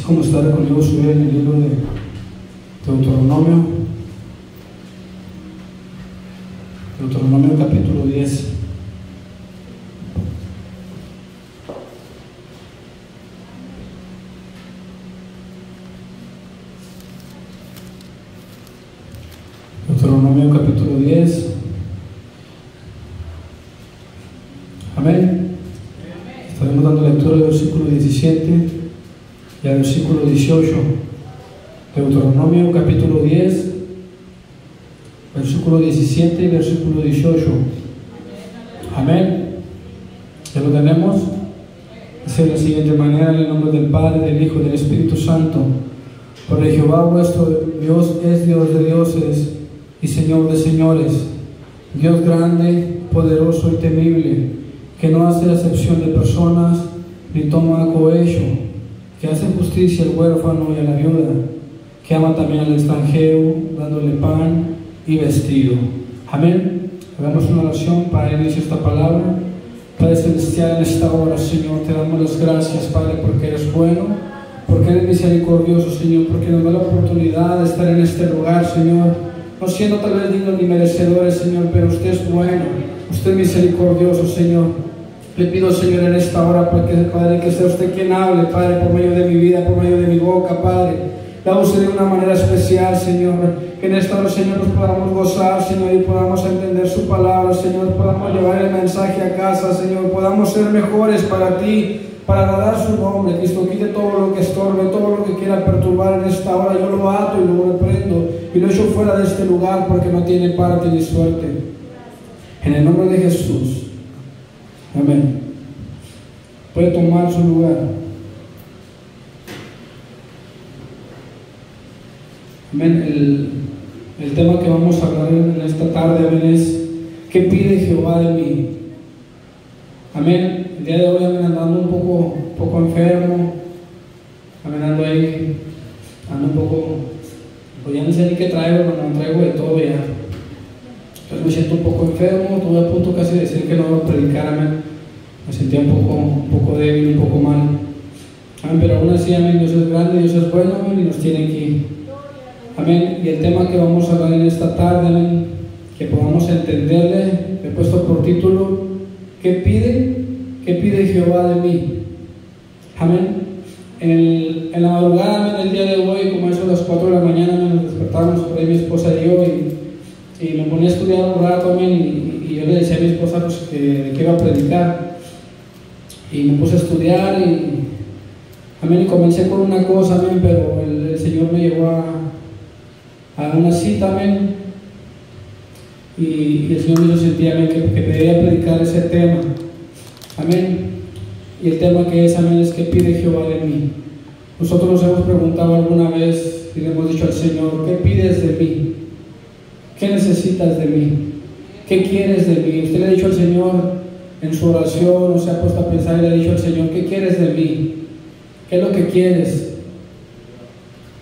como estar conmigo subir en el libro de Deuteronomio. Deuteronomio capítulo 10. Deuteronomio capítulo 10. Amén. Estaremos dando lectura del versículo 17 y al versículo 18. Deuteronomio capítulo 10, versículo 17 y versículo 18. Amén. ¿Ya lo tenemos? Dice de la siguiente manera: en el nombre del Padre, del Hijo y del Espíritu Santo. Porque Jehová vuestro Dios es Dios de dioses y Señor de señores, Dios grande, poderoso y temible, que no hace acepción de personas ni toma cohecho, que hace justicia al huérfano y a la viuda, que ama también al extranjero, dándole pan y vestido. Amén. Hagamos una oración para iniciar esta palabra. Padre celestial, en esta hora, Señor, te damos las gracias, Padre, porque eres bueno, porque eres misericordioso, Señor, porque nos da la oportunidad de estar en este lugar, Señor, no siendo tal vez dignos ni merecedores, Señor, pero usted es bueno, usted es misericordioso, Señor. Le pido, Señor, en esta hora, Padre, que sea usted quien hable, Padre, por medio de mi vida, por medio de mi boca, Padre. La use de una manera especial, Señor. Que en esta hora, Señor, nos podamos gozar, Señor, y podamos entender su palabra, Señor. Podamos llevar el mensaje a casa, Señor. Podamos ser mejores para ti, para agradar su nombre. Cristo, quite todo lo que estorbe, todo lo que quiera perturbar en esta hora. Yo lo ato y lo reprendo y lo echo fuera de este lugar, porque no tiene parte ni suerte. En el nombre de Jesús. Amén. Puede tomar su lugar. Amén. El tema que vamos a hablar en esta tarde, amén, es ¿qué pide Jehová de mí? Amén. El día de hoy ando un poco enfermo. Amén, ando un poco, pues ya no sé ni qué traigo, pero no traigo de todo ya. Entonces me siento un poco enfermo, estuve a punto casi de decir que no iba a predicar, amén. Me sentía un poco débil, un poco mal. Amén, pero aún así, amén, Dios es grande, Dios es bueno, amén, y nos tiene aquí. Amén. Y el tema que vamos a hablar en esta tarde, amén, que podamos entenderle, he puesto por título: ¿qué pide Jehová de mí? Amén. En la madrugada, amén, el día de hoy, como eso a las 4 de la mañana, amén, nos despertamos por ahí mi esposa y yo, y me ponía a estudiar un rato, amén, y yo le decía a mi esposa pues, que iba a predicar, y me puse a estudiar, amén, y comencé con una cosa, amén, pero el Señor me llevó a una cita, amén, y el Señor me hizo sentir, amén, que debía predicar ese tema, amén, y el tema que es, amén, es ¿qué pide Jehová de mí? Nosotros nos hemos preguntado alguna vez y le hemos dicho al Señor: ¿qué pides de mí? ¿Qué necesitas de mí? ¿Qué quieres de mí? Usted le ha dicho al Señor en su oración, o se ha puesto a pensar y le ha dicho al Señor: ¿qué quieres de mí? ¿Qué es lo que quieres?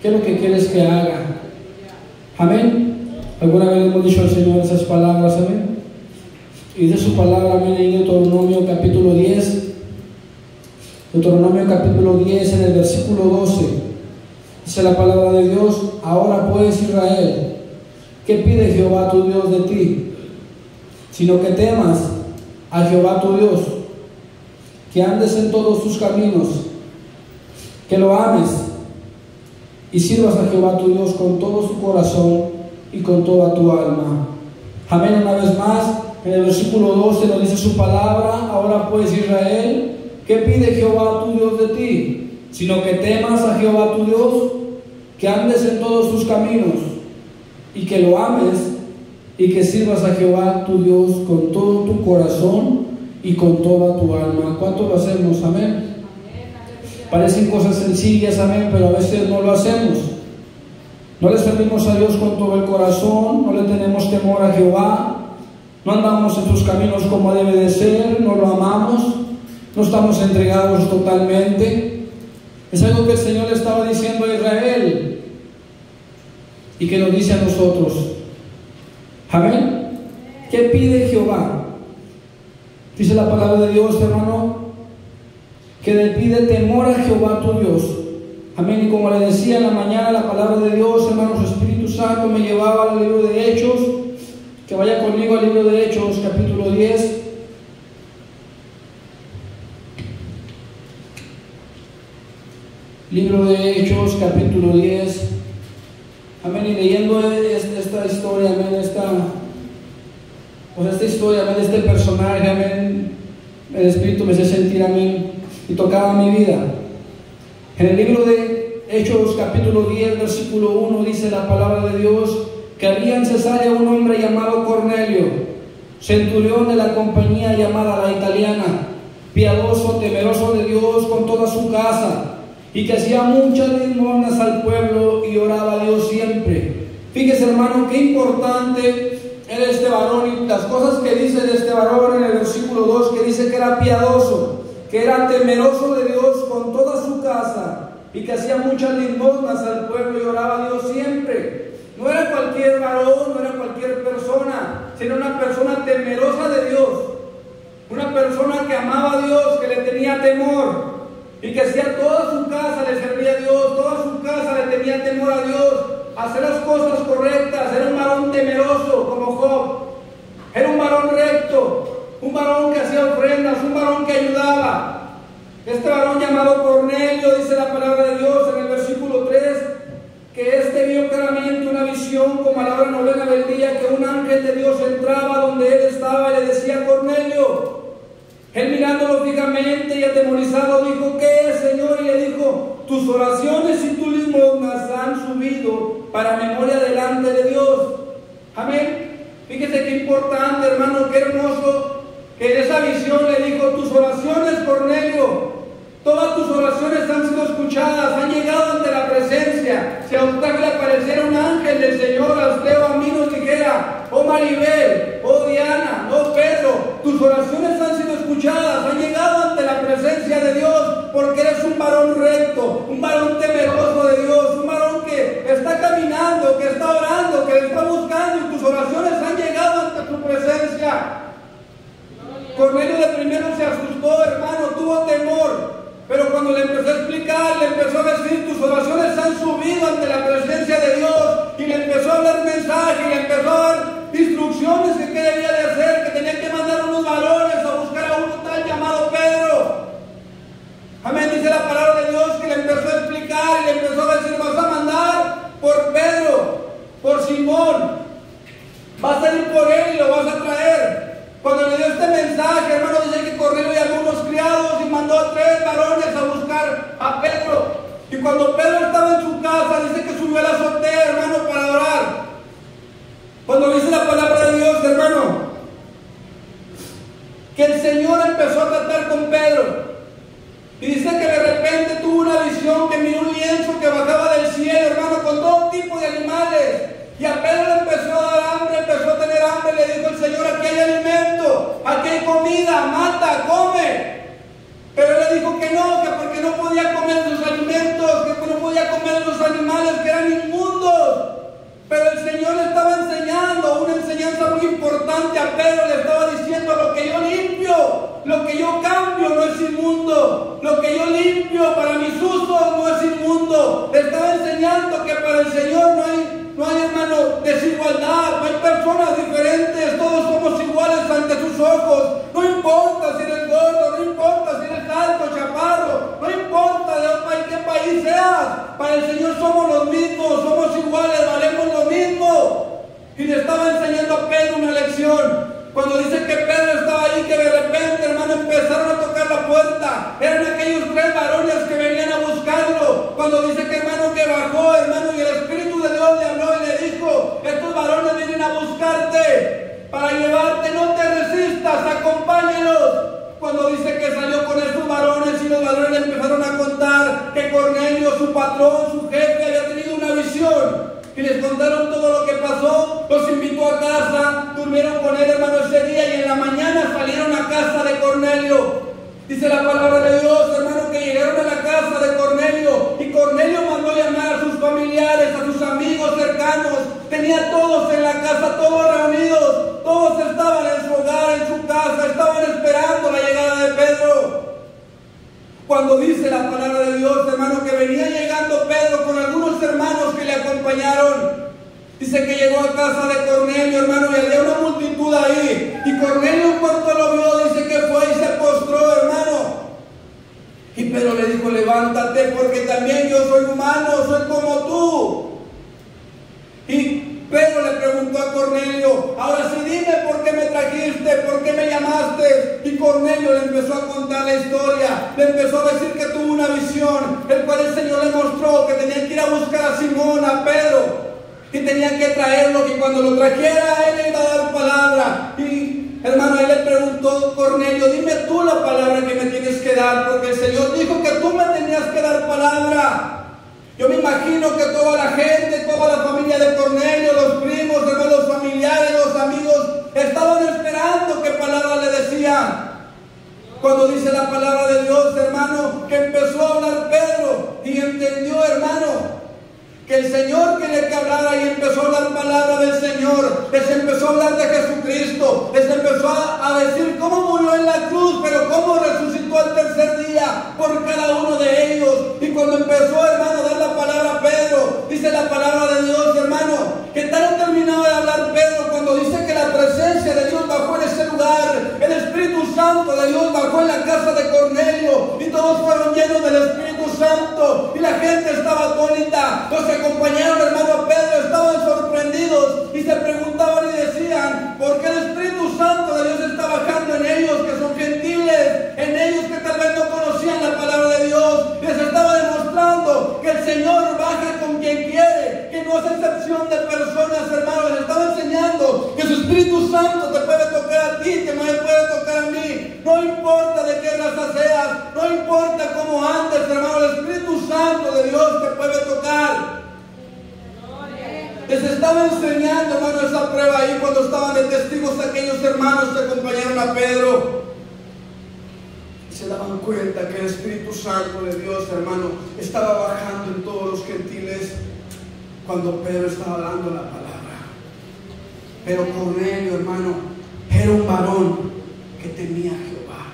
¿Qué es lo que quieres que haga? Amén. ¿Alguna vez hemos dicho al Señor esas palabras? Amén. Y de su palabra, amén, en Deuteronomio capítulo 10. Deuteronomio capítulo 10, en el versículo 12. Dice la palabra de Dios: ahora pues, Israel, ¿qué pide Jehová tu Dios de ti? Sino que temas a Jehová tu Dios, que andes en todos tus caminos, que lo ames y sirvas a Jehová tu Dios con todo tu corazón y con toda tu alma. Amén. Una vez más, en el versículo 12 nos dice su palabra: ahora pues, Israel, ¿qué pide Jehová tu Dios de ti? Sino que temas a Jehová tu Dios, que andes en todos tus caminos y que lo ames y que sirvas a Jehová tu Dios con todo tu corazón y con toda tu alma. ¿Cuánto lo hacemos? Amén. Parecen cosas sencillas, amén, pero a veces no lo hacemos. No le servimos a Dios con todo el corazón, no le tenemos temor a Jehová, no andamos en sus caminos como debe de ser, no lo amamos, no estamos entregados totalmente. Es algo que el Señor le estaba diciendo a Israel y que nos dice a nosotros. Amén. ¿Qué pide Jehová? Dice la palabra de Dios, hermano, que le pide temor a Jehová tu Dios. Amén. Y como le decía en la mañana, la palabra de Dios, hermanos, Espíritu Santo me llevaba al libro de Hechos. Que vaya conmigo al libro de Hechos, capítulo 10. Libro de Hechos, capítulo 10. Amén. Y leyendo esta historia, amén, esta historia, amén, de este personaje, amén, el Espíritu me hace sentir, amén, y tocaba mi vida. En el libro de Hechos, capítulo 10, versículo 1, dice la palabra de Dios que había en Cesarea un hombre llamado Cornelio, centurión de la compañía llamada La Italiana, piadoso, temeroso de Dios con toda su casa, y que hacía muchas limosnas al pueblo y oraba a Dios siempre. Fíjese, hermano, qué importante era este varón, y las cosas que dice de este varón en el versículo 2, que dice que era piadoso, que era temeroso de Dios con toda su casa, y que hacía muchas limosnas al pueblo y oraba a Dios siempre. No era cualquier varón, no era cualquier persona, sino una persona temerosa de Dios, una persona que amaba a Dios, que le tenía temor, y que hacía toda su casa, le servía a Dios, toda su casa le tenía temor a Dios, hacer las cosas correctas. Era un varón temeroso como Job, era un varón recto, un varón que hacía ofrendas, un varón que ayudaba. Este varón llamado Cornelio, dice la palabra de Dios en el versículo 3, que este vio claramente una visión como a la hora novena del día, que un ángel de Dios entraba donde él estaba y le decía: Cornelio. Él, mirándolo fijamente y atemorizado, dijo: ¿qué es, Señor? Y le dijo: tus oraciones y tus limosnas han subido para memoria delante de Dios. Amén. Fíjese qué importante, hermano, qué hermoso, que en esa visión le dijo: tus oraciones, Cornelio, todas tus oraciones han sido escuchadas, han llegado ante la presencia. Si a usted le apareciera un ángel del Señor, a usted o a mí nos dijera: oh Maribel, oh Diana, oh Pedro, tus oraciones han sido escuchadas, han llegado ante la presencia de Dios, porque eres un varón recto, un varón temeroso de Dios, un varón que está caminando, que está orando, que le está buscando, y tus oraciones han llegado ante tu presencia. Cornelio de primero se asustó, hermano, tuvo temor. Pero cuando le empezó a explicar, le empezó a decir: tus oraciones han subido ante la presencia de Dios, y le empezó a hablar mensaje, y le empezó a dar instrucciones de qué debía de hacer, que tenía que mandar unos varones a buscar a un tal llamado Pedro. Amén, dice la palabra de Dios que le empezó a explicar y le empezó a decir: vas a mandar por Pedro, por Simón, vas a ir por él y lo vas a traer. Cuando le dio este mensaje, hermano, dice que Cornelio llamó a unos criados y mandó a 3 varones a buscar a Pedro. Y cuando Pedro estaba en su casa, dice que subió a la azotea, hermano, para orar. Cuando dice la palabra de Dios, hermano, que el Señor empezó a tratar con Pedro. Y dice que de repente tuvo una visión, que miró un lienzo que bajaba del cielo, hermano, con todo tipo de animales. Y a Pedro le empezó a dar hambre, empezó a tener hambre. Le dijo el Señor: aquí hay alimento, aquí hay comida, mata, come. Pero él le dijo que no, que porque no podía comer los alimentos, que no podía comer los animales, que eran inmundos. Pero el Señor le estaba enseñando una enseñanza muy importante a Pedro. Le estaba diciendo: lo que yo limpio, lo que yo cambio no es inmundo, lo que yo limpio para mis usos no es inmundo. Le estaba enseñando que para el Señor no hay, hermano, desigualdad, no hay personas diferentes, todos somos iguales ante sus ojos. No importa si eres gordo, no importa si eres alto, chaparro, no importa de qué país seas, para el Señor somos los mismos, somos iguales, valemos lo mismo. Y le estaba enseñando a Pedro una lección. Cuando dice que Pedro estaba ahí, que de repente, hermano, empezaron a tocar la puerta. Eran aquellos 3 varones que venían a buscarlo. Cuando dice que, hermano, que bajó, hermano, y el Espíritu de Dios le habló y le dijo: estos varones vienen a buscarte para llevarte, no te resistas, acompáñalos. Cuando dice que salió con estos varones, y los varones le empezaron a contar que Cornelio, su patrón, su jefe, había tenido una visión. Y les contaron todo lo que pasó, los invitó a casa, durmieron con él, hermano, ese día, y en la mañana salieron a casa de Cornelio. Dice la palabra de Dios, hermano, que llegaron a la casa de Cornelio, y Cornelio mandó llamar a sus familiares, a sus amigos cercanos. Tenía todos en la casa, todos reunidos, todos estaban en su hogar, en su casa, estaban esperando la llegada de Pedro. Cuando dice la palabra de Dios, hermano, que venía llegando acompañaron. Dice que llegó a casa de Cornelio, hermano, y había una multitud ahí. Y Cornelio, en cuanto lo vio, dice que fue y se postró, hermano. Y Pedro le dijo: levántate, porque también yo soy humano, soy como tú. Y Pedro le preguntó a Cornelio: ahora sí, dime por qué me trajiste, por qué me llamaste. Y Cornelio le empezó a contar la historia, le empezó a decir que tuvo una visión, el cual el Señor le mostró que tenía que ir a buscar a Simón, a Pedro, y tenía que traerlo, que cuando lo trajera él le iba a dar palabra. Y hermano, él le preguntó: Cornelio, dime tú la palabra que me tienes que dar, porque el Señor dijo que tú me tenías que dar palabra. Yo me imagino que toda la gente, toda la familia de Cornelio, los primos, hermanos, los familiares, los amigos, estaban esperando qué palabra le decían. Cuando dice la palabra de Dios, hermano, que empezó a hablar Pedro y entendió, hermano, que el Señor quería que hablara, y empezó a hablar palabra del Señor. Les empezó a hablar de Jesucristo. Les empezó a decir cómo murió en la cruz, pero cómo resucitó al tercer día por cada uno de ellos. Y cuando empezó, hermano, a dar la palabra a Pedro, dice la palabra de Dios, hermano, que tal terminado de hablar Pedro, cuando dice que la presencia de Dios bajó en ese lugar, el Espíritu Santo de Dios bajó en la casa de Cornelio, y todos fueron llenos del Espíritu Santo, y la gente estaba atónita. Los acompañaron, hermano, a Pedro, estaban sorprendidos y se preguntaban y decían: ¿por qué el Espíritu Santo de Dios está bajando en ellos, que son gentiles, en ellos que tal vez no conocían la palabra de Dios? Les estaba demostrando que el Señor baja con quien quiere, que no es excepción de personas, hermano. Les estaba enseñando que su Espíritu Santo te puede tocar a ti, que me puede tocar a mí. No importa de qué raza seas, no importa cómo andes, hermano, el Espíritu Santo de Dios te puede tocar. Les estaba enseñando, hermano, esa prueba ahí cuando estaban de testigos aquellos hermanos que acompañaron a Pedro. Y se daban cuenta que el Espíritu Santo de Dios, hermano, estaba bajando en todos los gentiles cuando Pedro estaba dando la palabra. Pero Cornelio, hermano, era un varón que temía a Jehová,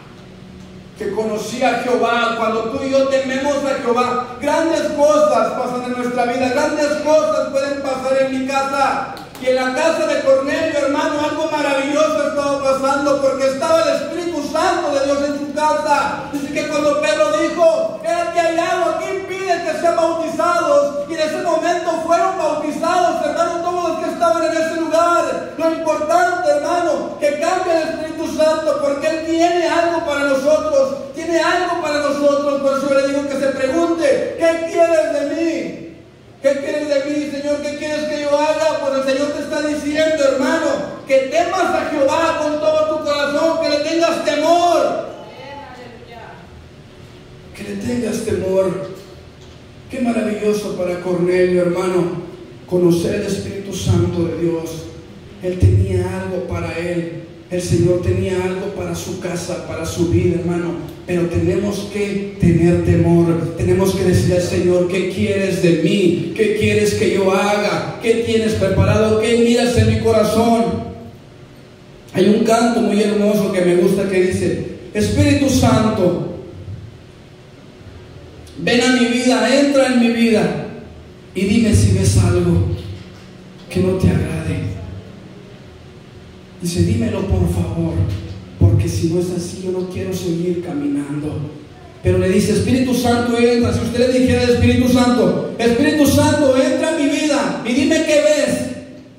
que conocía a Jehová. Cuando tú y yo tememos a Jehová, grandes cosas pasan en nuestra vida, grandes cosas pueden pasar en mi casa. Y en la casa de Cornelio, hermano, algo maravilloso estaba pasando, porque estaba el Espíritu Santo de Dios en su casa. Dice que cuando Pedro dijo: que hay agua, ¿qué impide que sean bautizados? Y en ese momento fueron bautizados, hermano, todos los que estaban en ese lugar. Lo importante, hermano, que cambie el Espíritu Santo, porque Él tiene algo para nosotros, tiene algo para nosotros. Por eso yo le digo que se pregunte: ¿qué quieres de mí? ¿Qué quieres de mí, Señor? ¿Qué quieres que yo haga? Pues el Señor te está diciendo, hermano, que temas a Jehová con todo tu corazón, que le tengas temor. Que le tengas temor. Qué maravilloso para Cornelio, hermano, conocer el Espíritu Santo de Dios. Él tenía algo para él. El Señor tenía algo para su casa, para su vida, hermano. Pero tenemos que tener temor. Tenemos que decir al Señor: ¿qué quieres de mí? ¿Qué quieres que yo haga? ¿Qué tienes preparado? ¿Qué miras en mi corazón? Hay un canto muy hermoso que me gusta que dice: Espíritu Santo, ven a mi vida, entra en mi vida y dime si ves algo que no te agrade. Dice: dímelo por favor, porque si no es así, yo no quiero seguir caminando. Pero le dice: Espíritu Santo, entra. Si usted le dijera al Espíritu Santo: Espíritu Santo, entra en mi vida y dime qué ves,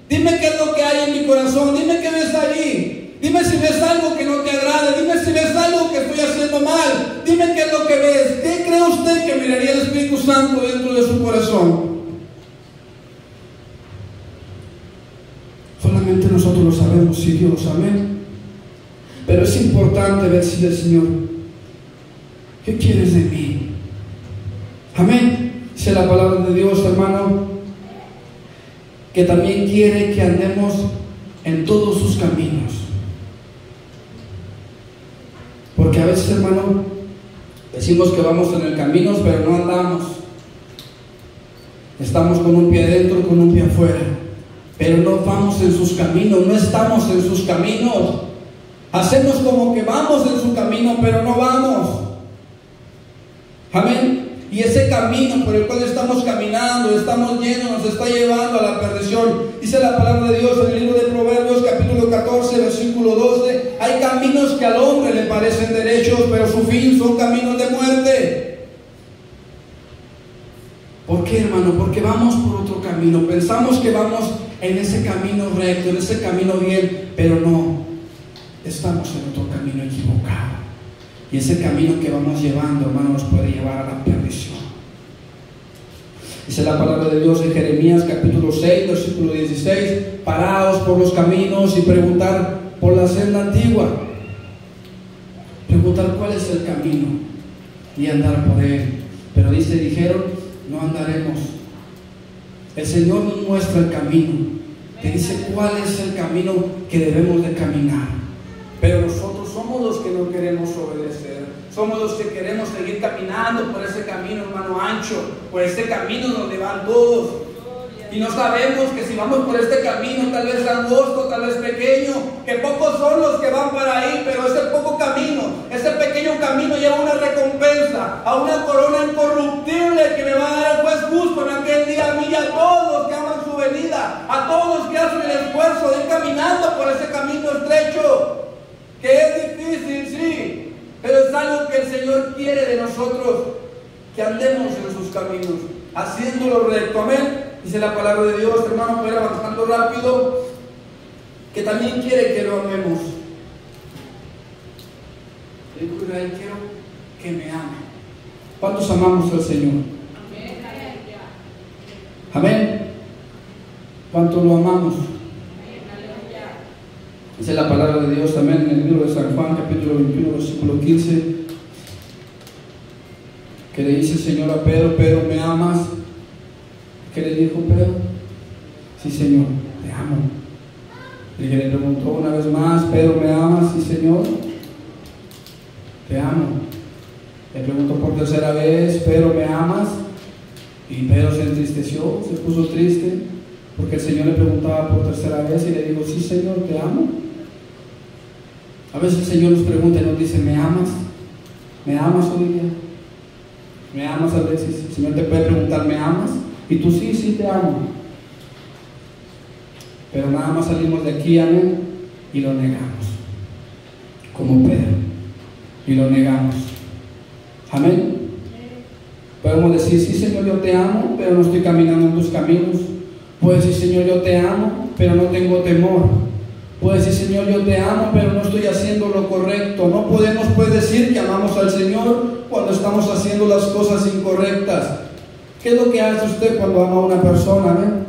dime qué es lo que hay en mi corazón, dime qué ves ahí, dime si ves algo que no te agrade, dime si ves algo que estoy haciendo mal, dime qué es lo que ves. ¿Qué cree usted que miraría el Espíritu Santo dentro de su corazón? Solamente nosotros lo sabemos, sí, Dios, amén. Pero es importante decirle al Señor: ¿qué quieres de mí? Amén. Dice la palabra de Dios, hermano, que también quiere que andemos en todos sus caminos. Porque a veces, hermano, decimos que vamos en el camino, pero no andamos. Estamos con un pie adentro, con un pie afuera. Pero no vamos en sus caminos, no estamos en sus caminos. Hacemos como que vamos en su camino, pero no vamos. Amén. Y ese camino por el cual estamos caminando, estamos yendo, nos está llevando a la perdición. Dice la palabra de Dios en el libro de Proverbios, capítulo 14, versículo 12. Hay caminos que al hombre le parecen derechos, pero su fin son caminos de muerte. ¿Por qué, hermano? Porque vamos por otro camino. Pensamos que vamos en ese camino recto, en ese camino bien, pero no. Estamos en otro camino equivocado. Y ese camino que vamos llevando, hermano, nos puede llevar a la perdición. Dice la palabra de Dios en Jeremías capítulo 6, versículo 16: paraos por los caminos y preguntar por la senda antigua. Preguntar cuál es el camino y andar por él. Pero dijeron, no andaremos. El Señor nos muestra el camino, te dice cuál es el camino que debemos de caminar. Pero nosotros somos los que no queremos obedecer. Somos los que queremos seguir caminando por ese camino, hermano, ancho, por ese camino donde van todos. Y no sabemos que si vamos por este camino, tal vez angosto, tal vez pequeño, que pocos son los que van para ahí, pero ese poco camino, ese pequeño camino lleva una recompensa, a una corona incorruptible que me va a dar el juez justo en aquel día, a mí y a todos los que aman su venida, a todos los que hacen el esfuerzo de ir caminando por ese camino estrecho, que es difícil, sí, pero es algo que el Señor quiere de nosotros, que andemos en sus caminos, haciéndolo recto. Amén. Dice la palabra de Dios, hermano, para ir avanzando rápido, que también quiere que lo amemos. Le digo, Israel, quiero que me ame. ¿Cuántos amamos al Señor? Amén. ¿Cuánto lo amamos? Dice la palabra de Dios también en el libro de San Juan, capítulo 21, versículo 15, que le dice el Señor a Pedro: Pedro, ¿me amas? ¿Qué le dijo Pedro? Sí, Señor, te amo. Y le preguntó una vez más: Pedro, ¿me amas? Sí, Señor, te amo. Le preguntó por tercera vez: Pedro, ¿me amas? Y Pedro se entristeció, se puso triste, porque el Señor le preguntaba por tercera vez y le dijo: sí, Señor, te amo. A veces el Señor nos pregunta y nos dice: ¿me amas? ¿Me amas hoy día? ¿Me amas? A veces el Señor te puede preguntar: ¿me amas? Y tú: sí, sí te amo. Pero nada más salimos de aquí, amén, y lo negamos, como Pedro, y lo negamos. Amén. Podemos decir: sí, Señor, yo te amo, pero no estoy caminando en tus caminos. Puedes decir: Señor, yo te amo, pero no tengo temor. Puedes decir: Señor, yo te amo, pero no estoy haciendo lo correcto. No podemos pues decir que amamos al Señor cuando estamos haciendo las cosas incorrectas. ¿Qué es lo que hace usted cuando ama a una persona?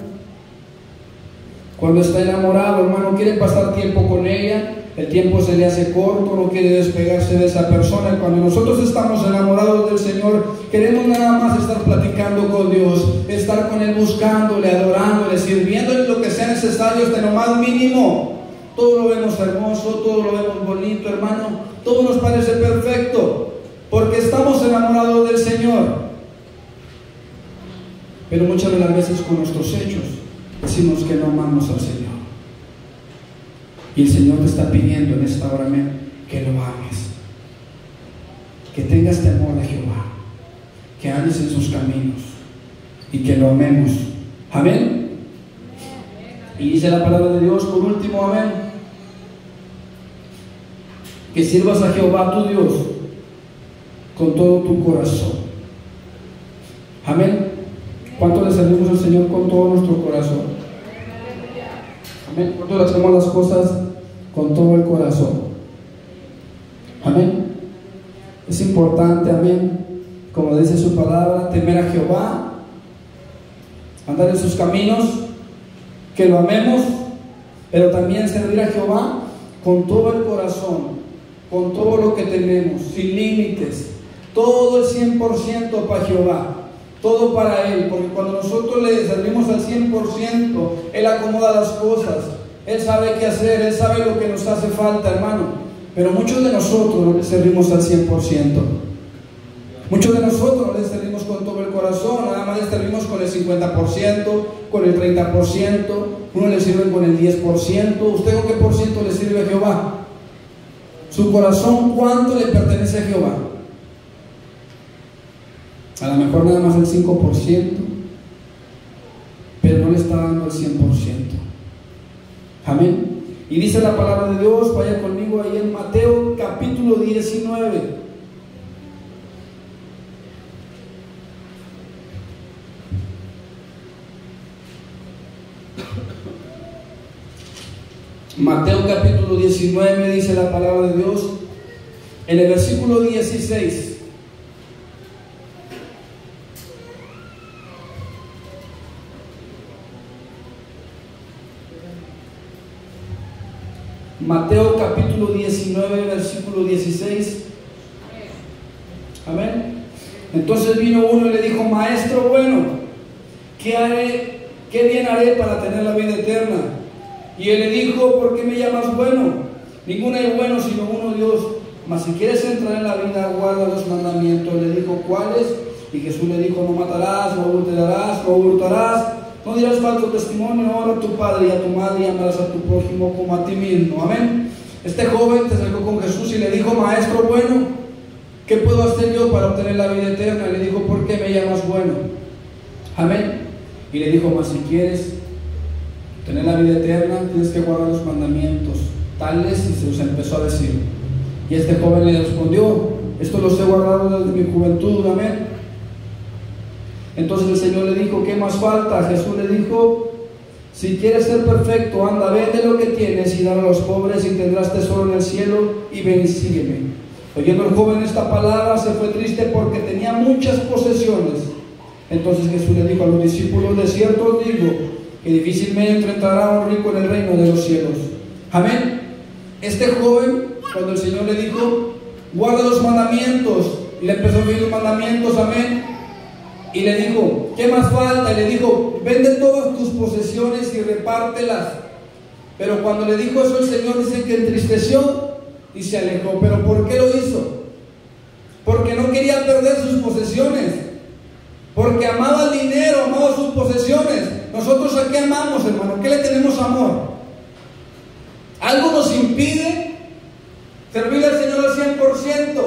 Cuando está enamorado, hermano, quiere pasar tiempo con ella, el tiempo se le hace corto, no quiere despegarse de esa persona. Cuando nosotros estamos enamorados del Señor, queremos nada más estar platicando con Dios, estar con Él, buscándole, adorándole, sirviéndole lo que sea necesario, hasta lo más mínimo. Todo lo vemos hermoso, todo lo vemos bonito, hermano, todo nos parece perfecto, porque estamos enamorados del Señor. Pero muchas de las veces con nuestros hechos decimos que no amamos al Señor. Y el Señor te está pidiendo en esta hora, amén, que lo ames, que tengas temor de Jehová, que andes en sus caminos y que lo amemos. Amén. Y dice la palabra de Dios por último, amén, que sirvas a Jehová tu Dios con todo tu corazón. Amén. ¿Cuánto le servimos al Señor con todo nuestro corazón? Amén. ¿Cuánto le hacemos las cosas con todo el corazón? Amén. Es importante, amén, como dice su palabra, temer a Jehová, andar en sus caminos, que lo amemos, pero también servir a Jehová con todo el corazón, con todo lo que tenemos, sin límites, todo el 100% para Jehová. Todo para Él, porque cuando nosotros le servimos al 100%, Él acomoda las cosas, Él sabe qué hacer, Él sabe lo que nos hace falta, hermano. Pero muchos de nosotros no le servimos al 100%. Muchos de nosotros no le servimos con todo el corazón, nada más le servimos con el 50%, con el 30%, uno le sirve con el 10%. ¿Usted con qué por ciento le sirve a Jehová? Su corazón, ¿cuánto le pertenece a Jehová? A lo mejor nada más el 5%, pero no le está dando el 100%. Amén. Y dice la palabra de Dios, vaya conmigo ahí en Mateo capítulo 19. Mateo capítulo 19 dice la palabra de Dios en el versículo 16. Mateo capítulo 19 versículo 16. Amén. Entonces vino uno y le dijo: Maestro bueno, ¿qué haré? ¿Qué bien haré para tener la vida eterna? Y él le dijo: ¿por qué me llamas bueno? Ninguno hay bueno sino uno, Dios. Mas si quieres entrar en la vida, guarda los mandamientos. Le dijo: ¿cuáles? Y Jesús le dijo: no matarás, no adulterarás, no hurtarás, no dirás falso testimonio, honra a tu padre y a tu madre, y amarás a tu prójimo como a ti mismo. Amén. Este joven se acercó con Jesús y le dijo: Maestro bueno, ¿qué puedo hacer yo para obtener la vida eterna? Y le dijo: ¿por qué me llamas bueno? Amén. Y le dijo: mas si quieres tener la vida eterna, tienes que guardar los mandamientos tales, y se los empezó a decir. Y este joven le respondió: esto los he guardado desde mi juventud. Amén. Entonces el Señor le dijo: ¿qué más falta? Jesús le dijo: si quieres ser perfecto, anda, vende lo que tienes y dale a los pobres, y tendrás tesoro en el cielo, y ven y sígueme. Oyendo el joven esta palabra, se fue triste porque tenía muchas posesiones. Entonces Jesús le dijo a los discípulos: de cierto os digo que difícilmente entrará un rico en el reino de los cielos. Amén. Este joven, cuando el Señor le dijo: guarda los mandamientos, y le empezó a oír los mandamientos, amén, y le dijo: ¿qué más falta? Y le dijo: vende todas tus posesiones y repártelas. Pero cuando le dijo eso, el Señor dice que entristeció y se alejó. ¿Pero por qué lo hizo? Porque no quería perder sus posesiones, porque amaba el dinero, amaba sus posesiones. Nosotros ¿a qué amamos, hermano? ¿Qué le tenemos amor? ¿Algo nos impide servirle al Señor al 100%?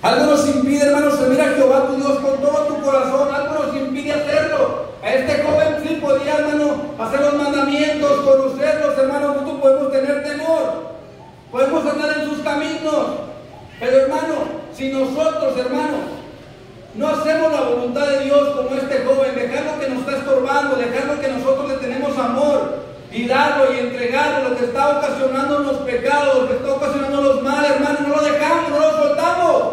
Algo nos impide, hermano, servir a Jehová tu Dios con todo tu corazón. Algo nos impide hacerlo. A este joven sí podía, hermano, hacer los mandamientos, conocerlos, hermano. Nosotros podemos tener temor, podemos andar en sus caminos, pero hermano, si nosotros, hermano, no hacemos la voluntad de Dios como este joven, dejarlo que nos está estorbando, dejarlo que nosotros le tenemos amor, y darlo y entregarlo, lo que está ocasionando los pecados, lo que está ocasionando los males, hermano, no lo dejamos, no lo soltamos.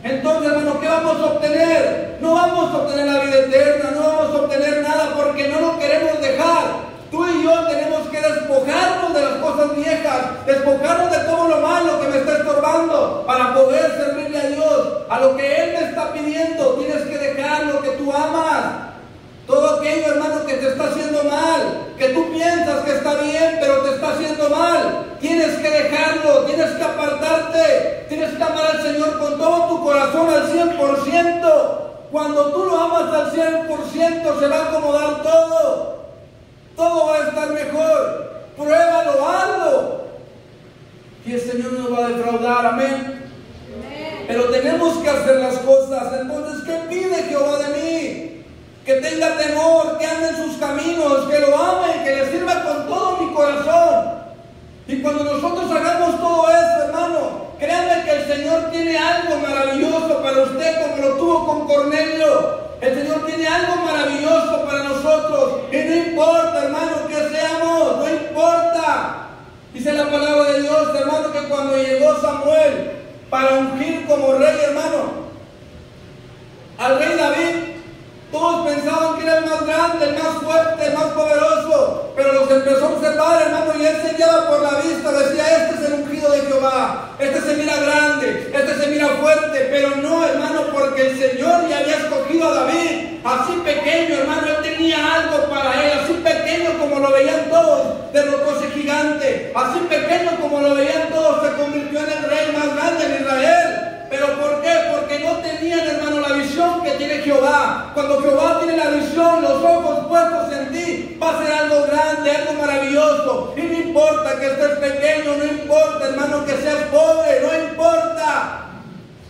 Entonces, hermano, ¿qué vamos a obtener? No vamos a obtener la vida eterna, no vamos a obtener nada porque no lo queremos dejar. Tú y yo tenemos que despojarnos de las cosas viejas, despojarnos de todo lo malo que me está estorbando para poder servirle a Dios, a lo que Él me está pidiendo. Tienes que dejar lo que tú amas. Todo aquello, hermano, que te está haciendo mal, que tú piensas que está bien, pero te está haciendo mal, tienes que dejarlo, tienes que apartarte, tienes que amar al Señor con todo tu corazón al 100%. Cuando tú lo amas al 100%, se va a acomodar todo, todo va a estar mejor. Pruébalo, hazlo, y el Señor nos va a defraudar. Amén. Pero tenemos que hacer las cosas. Entonces, ¿qué pide Jehová de mí? Que tenga temor, que ande en sus caminos, que lo ame, que le sirva con todo mi corazón. Y cuando nosotros hagamos todo eso, hermano, créanme que el Señor tiene algo maravilloso para usted, como lo tuvo con Cornelio. El Señor tiene algo maravilloso para nosotros. Y no importa, hermano, que seamos, no importa. Dice la palabra de Dios, hermano, que cuando llegó Samuel para ungir como rey, hermano, al rey David, todos pensaban que era el más grande, el más fuerte, el más poderoso, pero los empezó a observar, hermano, y él se guiaba por la vista, decía: este es el ungido de Jehová, este se mira grande, este se mira fuerte, pero no, hermano, porque el Señor ya había escogido a David, así pequeño, hermano, él tenía algo para él, así pequeño como lo veían todos, derrotó ese gigante, así pequeño como lo veían todos, se convirtió en el rey más grande de Israel. ¿Pero por qué? Porque no tenían, hermano, la visión que tiene Jehová. Cuando Jehová tiene la visión, los ojos puestos en ti, va a ser algo grande, algo maravilloso. Y no importa que estés pequeño, no importa, hermano, que seas pobre, no importa.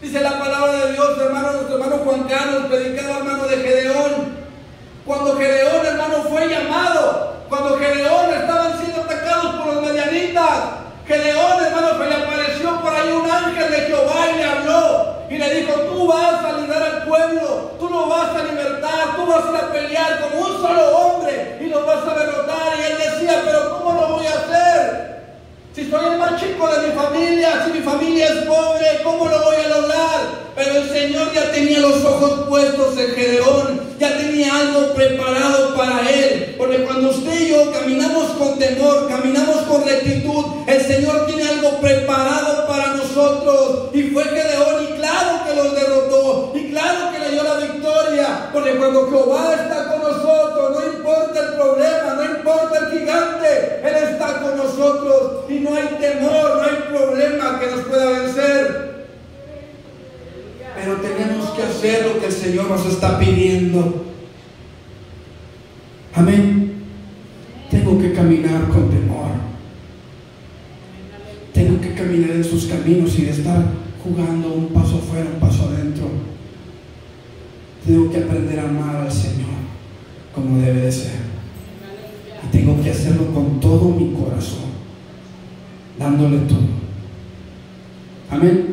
Dice la palabra de Dios, hermano, nuestro hermano Juan Carlos predicaba, hermano, de Gedeón. Cuando Gedeón, hermano, fue llamado, cuando Gedeón estaban siendo atacados por los madianitas, Gedeón, hermano, se le apareció por ahí un ángel de Jehová y le habló y le dijo: tú vas a librar al pueblo, tú lo vas a libertar, tú vas a ir a pelear como un solo hombre y lo vas a derrotar. Y él decía: pero ¿cómo lo voy a hacer? Si soy el más chico de mi familia, si mi familia es pobre, ¿cómo lo voy a lograr? Pero el Señor ya tenía los ojos puestos en Gedeón, ya tenía algo preparado para él. Porque cuando usted y yo caminamos con temor, caminamos con rectitud, el Señor tiene algo preparado para nosotros. Y fue Gedeón, y claro que los derrotó, y claro que le dio la victoria. Porque cuando Jehová está con nosotros, no importa el problema, no importa el gigante, Él está con nosotros. Y no hay temor, no hay problema que nos pueda vencer. Pero tenemos que hacer lo que el Señor nos está pidiendo. Amén. Tengo que caminar con temor. Tengo que caminar en sus caminos y de estar jugando un paso afuera, un paso adentro. Tengo que aprender a amar al Señor como debe de ser. Y tengo que hacerlo con todo mi corazón, dándole todo. Amén.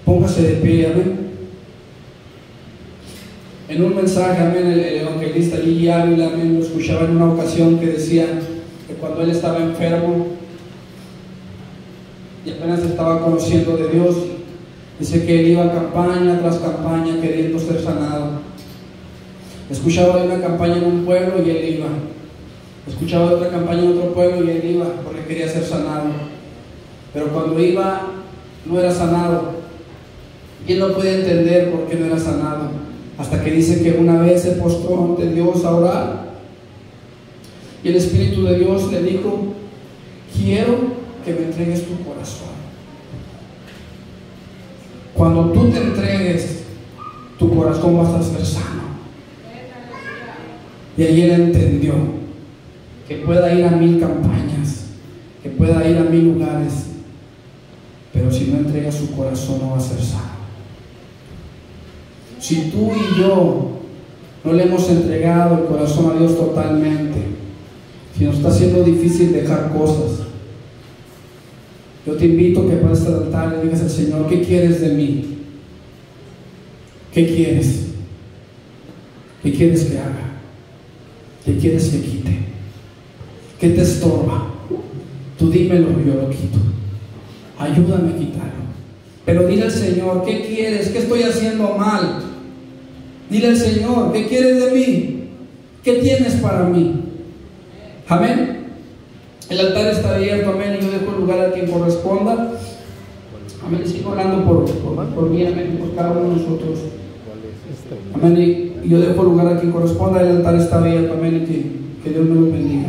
Póngase de pie, amén. En un mensaje, amén, el evangelista Gigi Ávila, amén, lo escuchaba en una ocasión que decía que cuando él estaba enfermo y apenas estaba conociendo de Dios, dice que él iba campaña tras campaña queriendo ser sanado. Escuchaba de una campaña en un pueblo y él iba. Escuchaba de otra campaña en otro pueblo y él iba porque quería ser sanado. Pero cuando iba no era sanado. Y él no puede entender por qué no era sanado, hasta que dice que una vez se postró ante Dios a orar y el Espíritu de Dios le dijo: quiero que me entregues tu corazón. Cuando tú te entregues tu corazón vas a ser sano. Y ahí él entendió que pueda ir a 1000 campañas, que pueda ir a 1000 lugares, pero si no entrega su corazón no va a ser sano. Si tú y yo no le hemos entregado el corazón a Dios totalmente, si nos está haciendo difícil dejar cosas, yo te invito a que pases al altar y digas al Señor: ¿qué quieres de mí? ¿Qué quieres? ¿Qué quieres que haga? ¿Qué quieres que quite? ¿Qué te estorba? Tú dímelo y yo lo quito. Ayúdame a quitarlo. Pero dile al Señor: ¿qué quieres? ¿Qué estoy haciendo mal? Dile al Señor: ¿qué quieres de mí? ¿Qué tienes para mí? Amén. El altar está abierto, amén, y yo dejo el lugar a quien corresponda. Amén. Y sigo orando por mí, amén, por cada uno de nosotros. Amén. Y yo dejo el lugar a quien corresponda. El altar está abierto, amén, y que Dios me lo bendiga.